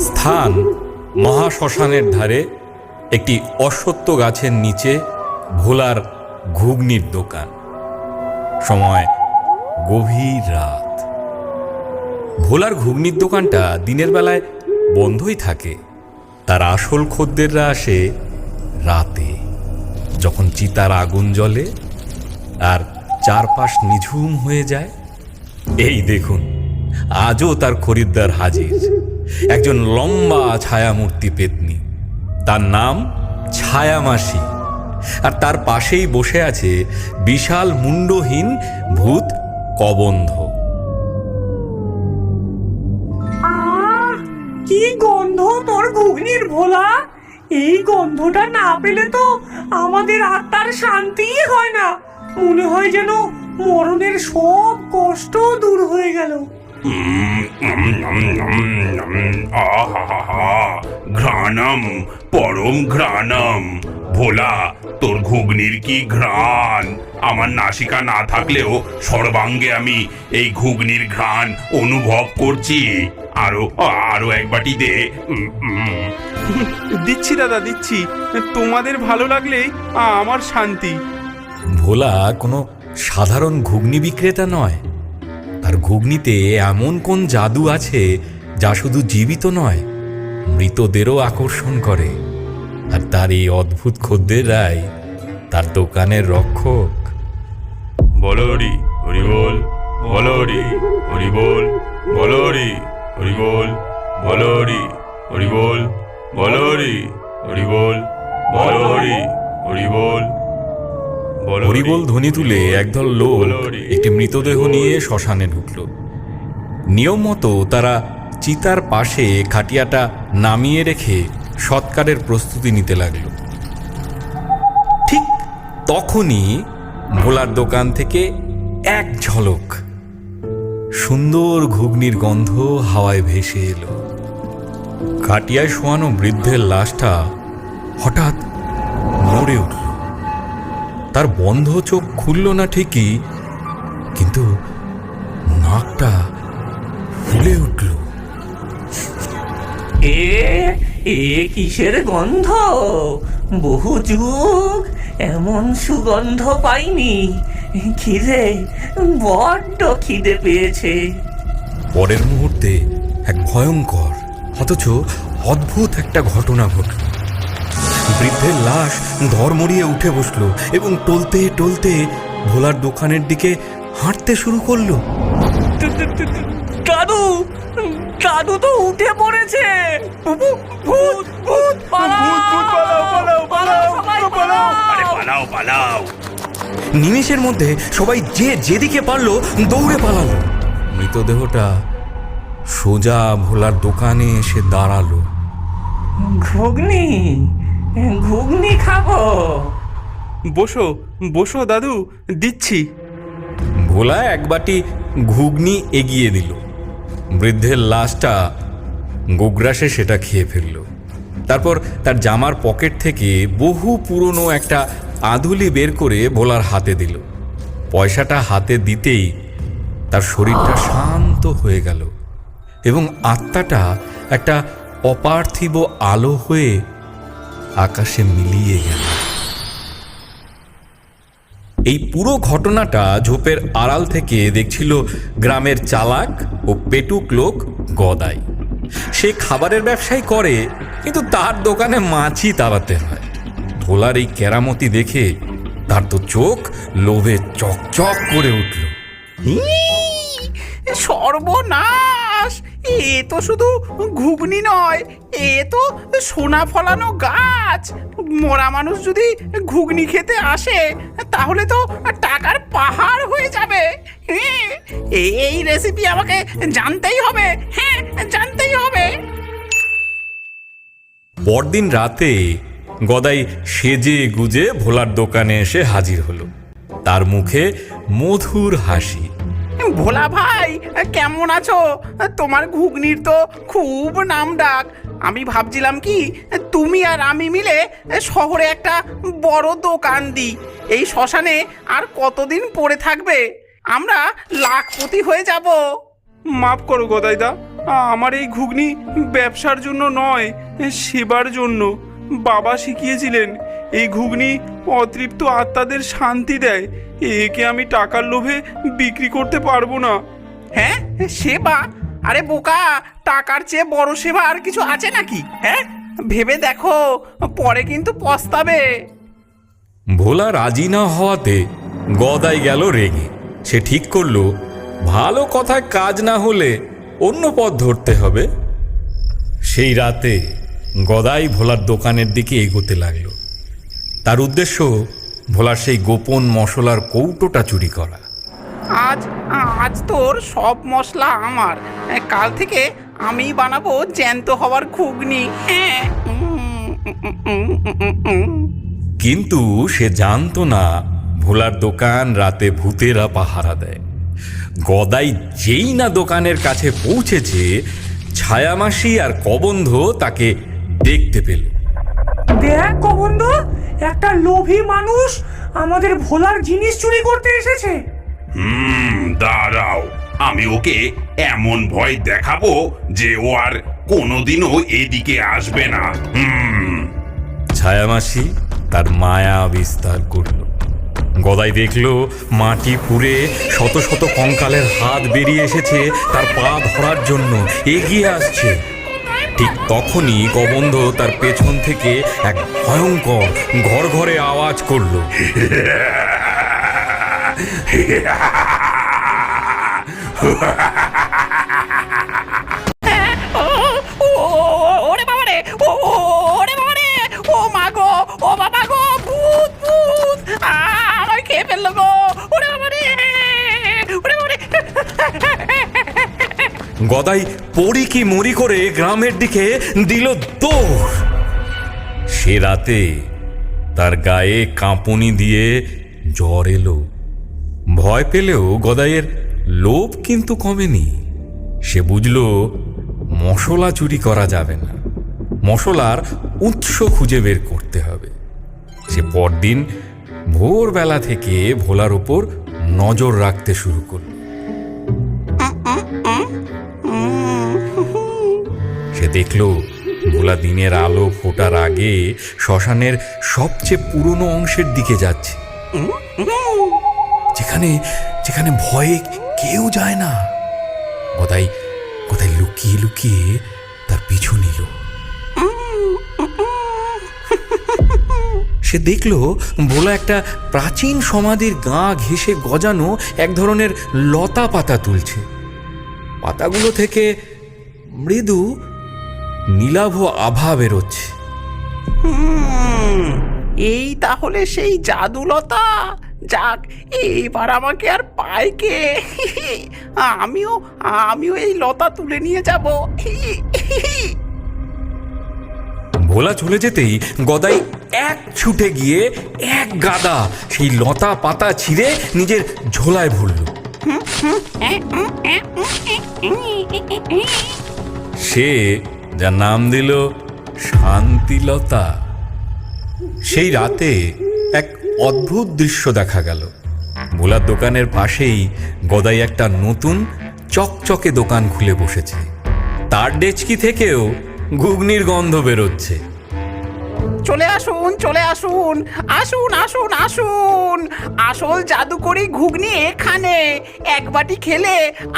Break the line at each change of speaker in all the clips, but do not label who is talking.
স্থান মহাশ্মশানের ধারে একটি অশ্বত্থ গাছের নিচে ভোলার ঘুগনির দোকান। সময় গভীর রাত। ভোলার ঘুগনির দোকানটা দিনের বেলায় বন্ধই থাকে। তার আসল খদ্দেররা আসে রাতে, যখন চিতার আগুন জ্বলে আর চারপাশ নিঝুম হয়ে যায়। এই দেখুন, আজও তার খরিদ্দার হাজির, একজন লম্বা ছায়ামূর্তি পেতনি। তার নাম ছায়ামাসি, আর তার পাশেই বসে আছে বিশাল মুন্ডহীন ভূত কবন্ধ।
কি গন্ধ তোর ঘুগনির ভোলা! এই গন্ধটা না পেলে তো আমাদের আত্মার শান্তিই হয় না। মনে হয় যেন মরণের সব কষ্ট দূর হয়ে গেল।
ঘ্রাণম, পরম ঘ্রাণম। ভোলা, তোর ঘুগনির কি ঘ্রাণ! আমার নাসিকা না থাকলেও সর্বাঙ্গে আমি এই ঘুগনির ঘ্রাণ অনুভব করছি। আরো আরো এক বাটি দে।
দিচ্ছি দাদা, দিচ্ছি। তোমাদের ভালো লাগলেই আমার শান্তি।
ভোলা কোনো সাধারণ ঘুগনি বিক্রেতা নয়। তার ঘুগনিতে এমন কোন জাদু আছে যা শুধু জীবিত নয়, মৃতদেরও আকর্ষণ করে। আর তার এই অদ্ভুত খদ্দেররাই তার দোকানের রক্ষক।
বলরি হরি বল, বলরি হরি বল, বলরি হরি বল, বলরি হরি বল, বলরি হরি বল, বলরি হরি বল।
হরিবোল ধ্বনি তুলে একদল লোক একটি মৃতদেহ নিয়ে শ্মশানে ঢুকল। নিয়ম মতো তারা চিতার পাশে খাটিয়াটা নামিয়ে রেখে সৎকারের প্রস্তুতি নিতে লাগল। ঠিক তখনই ভোলার দোকান থেকে এক ঝলক সুন্দর ঘুগনির গন্ধ হাওয়ায় ভেসে এলো। খাটিয়ায় শোয়ানো বৃদ্ধের লাশটা হঠাৎ নড়ে উঠল। তার বন্ধ চোখ খুলল না ঠিকই, কিন্তু নাকটা ফুলে উঠল।
এ কিসের গন্ধ! বহু যুগ এমন সুগন্ধ পাইনি। খিদে, বড্ড খিদে পেয়েছে।
পরের মুহূর্তে এক ভয়ঙ্কর অথচ অদ্ভুত একটা ঘটনা ঘটল। বৃদ্ধের লাশ ধড়মড়িয়ে উঠে বসলো এবং টলতে টলতে ভোলার দোকানের দিকে হাঁটতে শুরু করলো।
দাদু, দাদু তো উঠে পড়েছে! ভূত, ভূত,
পালাও পালাও!
নিমেষের মধ্যে সবাই যে যেদিকে পারলো দৌড়ে পালালো। মৃতদেহটা সোজা ভোলার দোকানে এসে দাঁড়ালো।
ঘুগনি, ঘুগনি খাবো।
বসো বসো দাদু, দিচ্ছি।
ভোলা এক বাটি ঘুগনি এগিয়ে দিল। বৃদ্ধের লাশটা গোগ্রাসে সেটা খেয়ে ফেলল। তারপর তার জামার পকেট থেকে বহু পুরনো একটা আধুলি বের করে ভোলার হাতে দিল। পয়সাটা হাতে দিতেই তার শরীরটা শান্ত হয়ে গেল এবং আত্মাটা একটা অপার্থিব আলো হয়ে আকাশে মিলিয়ে গেল। এই পুরো ঘটনাটা ঝোপের আড়াল থেকে দেখছিল গ্রামের চালাক ও পেটুক লোক গদাই। সে খাবারের ব্যবসাই করে, কিন্তু তার দোকানে মাছই তাড়াতে হয়। ভোলার এই কেরামতি দেখে তার তো চোখ লোভে চকচক করে উঠল।
সর্বনাশ! এ তো শুধু ঘুগনি নয়, এ তো সোনা ফলানো গাছ। মরা মানুষ যদি ঘুগনি খেতে আসে তাহলে তো টাকার পাহাড় হয়ে যাবে। এই রেসিপি আমাকে জানতেই হবে। হ্যাঁ, জানতেই হবে।
পরদিন রাতে গদাই সেজে গুজে ভোলার দোকানে এসে হাজির হলো। তার মুখে মধুর হাসি।
ভোলা ভাই, কেমন আছো? তোমার ঘুগনির তো খুব নাম ডাক। আমি ভাবছিলাম কি তুমি আর আমি মিলে শহরে একটা বড় দোকান দিই। এই শ্মশানে আর কতদিন পড়ে থাকবে? আমরা লাখপতি হয়ে যাব।
মাফ করো গদাইদা, আমার এই ঘুগনি ব্যবসার জন্য নয়, সেবার জন্য। বাবা শিখিয়েছিলেন এই ঘুগনি অতৃপ্ত আত্মাদের শান্তি দেয়। একে আমি টাকার লোভে বিক্রি করতে পারবো না।
হ্যাঁ, সেবা? আরে বোকা, টাকার চেয়ে বড় সেবা আর কিছু আছে নাকি? হ্যাঁ, ভেবে দেখো, পরে কিন্তু পস্তাবে।
ভোলা রাজি না হওয়াতে গদাই গেল রেগে। সে ঠিক করলো ভালো কথায় কাজ না হলে অন্য পথ ধরতে হবে। সেই রাতে গদাই ভোলার দোকানের দিকে এগোতে লাগলো। তার উদ্দেশ্য ভোলার সেই গোপন মশলার কৌটোটা চুরি করা।
আজ আজ তোর সব মশলা আমার। কাল থেকে আমি বানাবো জ্যান্ত হওয়ার ঘুগনি। হ্যাঁ।
কিন্তু সে জানতো না ভোলার দোকান রাতে ভূতেরা পাহারা দেয়। গদাই যেই না দোকানের কাছে পৌঁছেছে, ছায়ামাসি আর কবন্ধ তাকে দেখতে পেল।
দেখ কবন্ধ, একটা লোভী মানুষ আমাদের ভোলার জিনিস চুরি করতে এসেছে।
দাঁড়াও, আমি ওকে এমন ভয় দেখাবো যে ও আর কোনোদিনও এদিকে আসবে না।
ছায়ামাসি তার মায়া বিস্তার করল। গদাই দেখল মাটি পুড়ে শত শত কঙ্কালের হাত বেরিয়ে এসেছে তার পা ধরার জন্য, এগিয়ে আসছে। ঠিক তখনই কবন্ধ তার পেছন থেকে এক ভয়ঙ্কর ঘরঘরে আওয়াজ করল।
ওরে বাবা রে, ওরে বাবা রে, ও মা গো, ও বাবা গো, ভূত ভূত আমায় খেয়ে ফেললো গো। ওরে বাবা রে, ওরে বাবা রে।
গদাই পড়ি কি মরি করে গ্রামের দিকে দিল দৌড়। সে রাতে তার গায়ে কাঁপুনি দিয়ে জ্বর এলো। ভয় পেলেও গদাইয়ের লোভ কিন্তু কমেনি। সে বুঝল মশলা চুরি করা যাবে না, মশলার উৎস খুঁজে বের করতে হবে। সে পরদিন ভোরবেলা থেকে ভোলার উপর নজর রাখতে শুরু করল। সে দেখল ভোলা দিনের আলো ফোটার আগে শ্মশানের সবচেয়ে পুরনো অংশের দিকে যাচ্ছে, যেখানে যেখানে ভয়ে কেউ যায় না। গদাই কোথায় লুকিয়ে লুকিয়ে তার পিছু নিল। সে দেখল ভোলা একটা প্রাচীন সমাধির গা ঘেঁষে গজানো এক ধরনের লতা পাতা তুলছে। পাতাগুলো থেকে মৃদু নীলাভ আভা বেরোচ্ছে।
এই তাহলে সেই জাদুলতা। যাক, এইবার আমাকে আর পায় কে? আমিও এই লতা তুলে নিয়ে যাব।
ভোলা চলে যেতেই গদাই এক ছুটে গিয়ে এক গাদা সেই লতা পাতা ছিঁড়ে নিজের ঝোলায় ভরল। সে যার নাম দিল শান্তিলতা। সেই রাতে এক অদ্ভুত দৃশ্য দেখা গেল। ভোলার দোকানের পাশেই গদাই একটা নতুন চকচকে দোকান খুলে বসেছে। তার ডেচকি থেকেও ঘুগনির গন্ধ বেরোচ্ছে।
চলে আসুন, চলে আসুন, আসুন আসুন আসুন, আসল জাদুকরি ঘুগনি এখানে। এক বাটি খেলে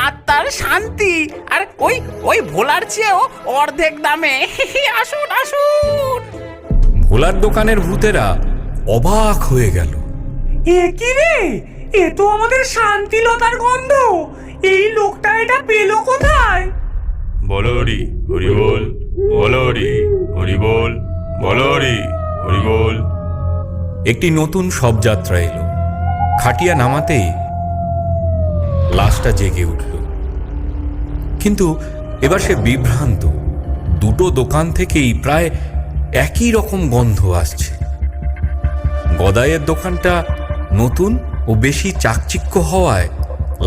আত্মার শান্তি, আর ওই ওই ভোলার চেয়েও অর্ধেক দামে। আসুন আসুন।
ভোলার দোকানের ভূতেরা অবাক হয়ে গেল।
এ কি রে, এ তো আমাদের শান্তিলতার গন্ধ। এই লোকটা এটা পেল কোথায়?
বলো হরি হরি বল, বলো হরি হরি বল, বলো হরি হরি বল।
একটি নতুন শবযাত্রা এলো। খাটিয়া নামাতেই লাশটা জেগে উঠল। কিন্তু এবার সে বিভ্রান্ত। দুটো দোকান থেকেই প্রায় একই রকম গন্ধ আসছে। গদাইয়ের দোকানটা নতুন ও বেশি চাকচিক্য হওয়ায়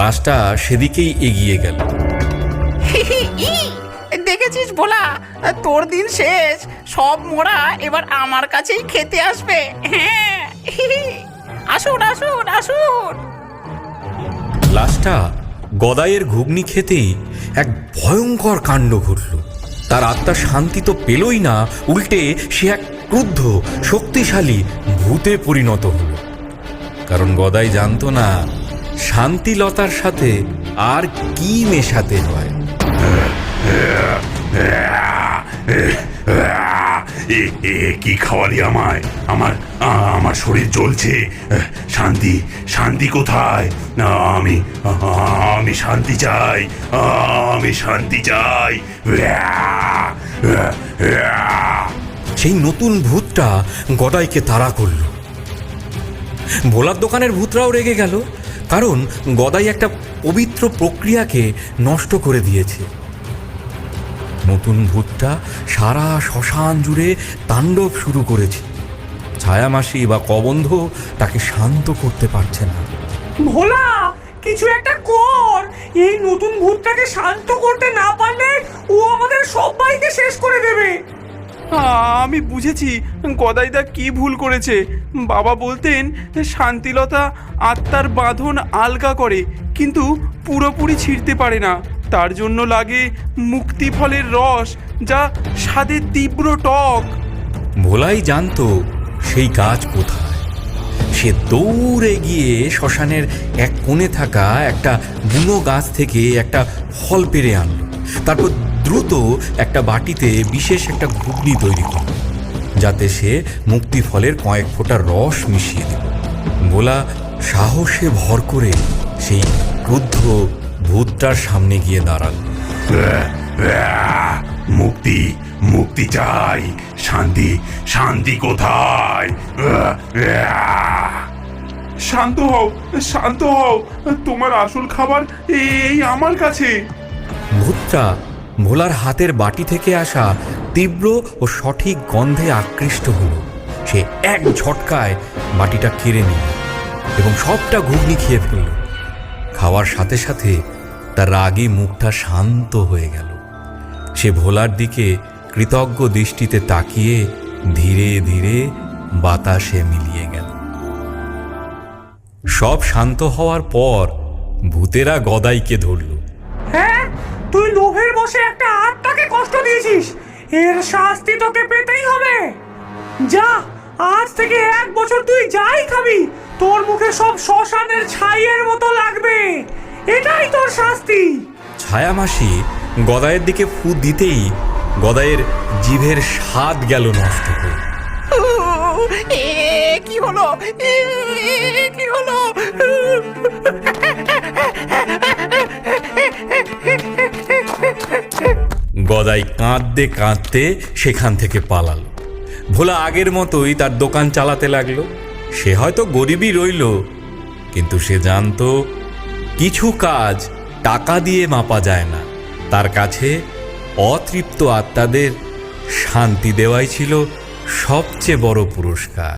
লাশটা সেদিকেই এগিয়ে গেল।
দেখেছিস ভোলা, তোর দিন শেষ। সব মোরা এবার আমার কাছেই খেতে আসবে। হ্যাঁ, আসুন আসুন আসুন।
লাশটা গদাইয়ের ঘুগনি খেতেই এক ভয়ঙ্কর কাণ্ড ঘটল। তার আত্মা শান্তি তো পেলই না, উল্টে সে এক ক্রুদ্ধ শক্তিশালী ভূতে পরিণত হল। কারণ গদাই জানতো না শান্তিলতার সাথে আর কি মেশাতে হয়।
কি খাওয়ালি আমায়? আমার শরীর জ্বলছে। শান্তি শান্তি কোথায়? আমি শান্তি চাই, আমি শান্তি চাই।
সেই নতুন ভূতটা গদাইকে তাড়া করল। ভোলার দোকানের ভূতরাও রেগে গেল, কারণ গদাই একটা পবিত্র প্রক্রিয়াকে নষ্ট করে দিয়েছে। নতুন ভূতটা সারা শ্মশান জুড়ে তাণ্ডব শুরু করেছে। ছায়ামাসি বা কবন্ধ তাকে শান্ত করতে পারছে না।
ভোলা, কিছু একটা কর। এই নতুন ভূতটাকে শান্ত করতে না পারলে ও আমাদের সবাইকে শেষ করে দেবে।
আমি বুঝেছি গদাইদা কি ভুল করেছে। বাবা বলতেন শান্তিলতা আত্মার বাঁধন আলগা করে, কিন্তু পুরোপুরি ছিঁড়তে পারে না। তার জন্য লাগে মুক্তি ফলের রস, যা স্বাদে তীব্র টক।
ভোলাই জানতো সেই গাছ কোথায়। সে দৌড়ে গিয়ে শ্মশানের এক কোণে থাকা একটা বুনো গাছ থেকে একটা ফল পেড়ে আনলো। তারপর দ্রুত একটা বাটিতে বিশেষ একটা ঘুগনি তৈরি করল, যাতে সে মুক্তি ফলের কয়েক ফোঁটা রস মিশিয়ে দিল। ভোলা সাহসে ভর করে সেই ক্রুদ্ধ ভূতটার সামনে গিয়ে দাঁড়াল।
মুক্তি মুক্তি চাই। শান্তি শান্তি কোথায়?
শান্ত হও, শান্ত হও। তোমার আসল খাবার এই আমার কাছে।
ভূতটা ভোলার হাতের বাটি থেকে আসা তীব্র ও সঠিক গন্ধে আকৃষ্ট হল। সে এক ঝটকায় বাটিটা কেড়ে নিল এবং সবটা ঘুগনি খেয়ে ফেলল। খাওয়ার সাথে সাথে তার রাগী মুখটা শান্ত হয়ে গেল। সে ভোলার দিকে কৃতজ্ঞ দৃষ্টিতে তাকিয়ে ধীরে ধীরে বাতাসে মিলিয়ে গেল। সব শান্ত হওয়ার পর ভূতেরা গদাইকে ধরল।
হ্যাঁ, তুই লোভের বসে একটা আত্মাকে কষ্ট দিয়েছিস, এর শাস্তি তোকে পেতেই হবে। যা, আজ থেকে 1 বছর তুই যাই খাবি, তোর মুখে সব শ্মশানের ছাইয়ের মতো লাগবে। এটাই তোর শাস্তি।
ছায়ামাসি গদাইয়ের দিকে ফু দিতেই গদাইয়ের জিভের স্বাদ গেল নষ্ট হয়ে।
কি হলো? কি হলো?
গদাই কাঁদতে কাঁদতে সেখান থেকে পালালো। ভোলা আগের মতোই তার দোকান চালাতে লাগলো। সে হয়তো গরিবই রইল, কিন্তু সে জানতো কিছু কাজ টাকা দিয়ে মাপা যায় না। তার কাছে অতৃপ্ত আত্মাদের শান্তি দেওয়াই ছিল সবচেয়ে বড় পুরস্কার।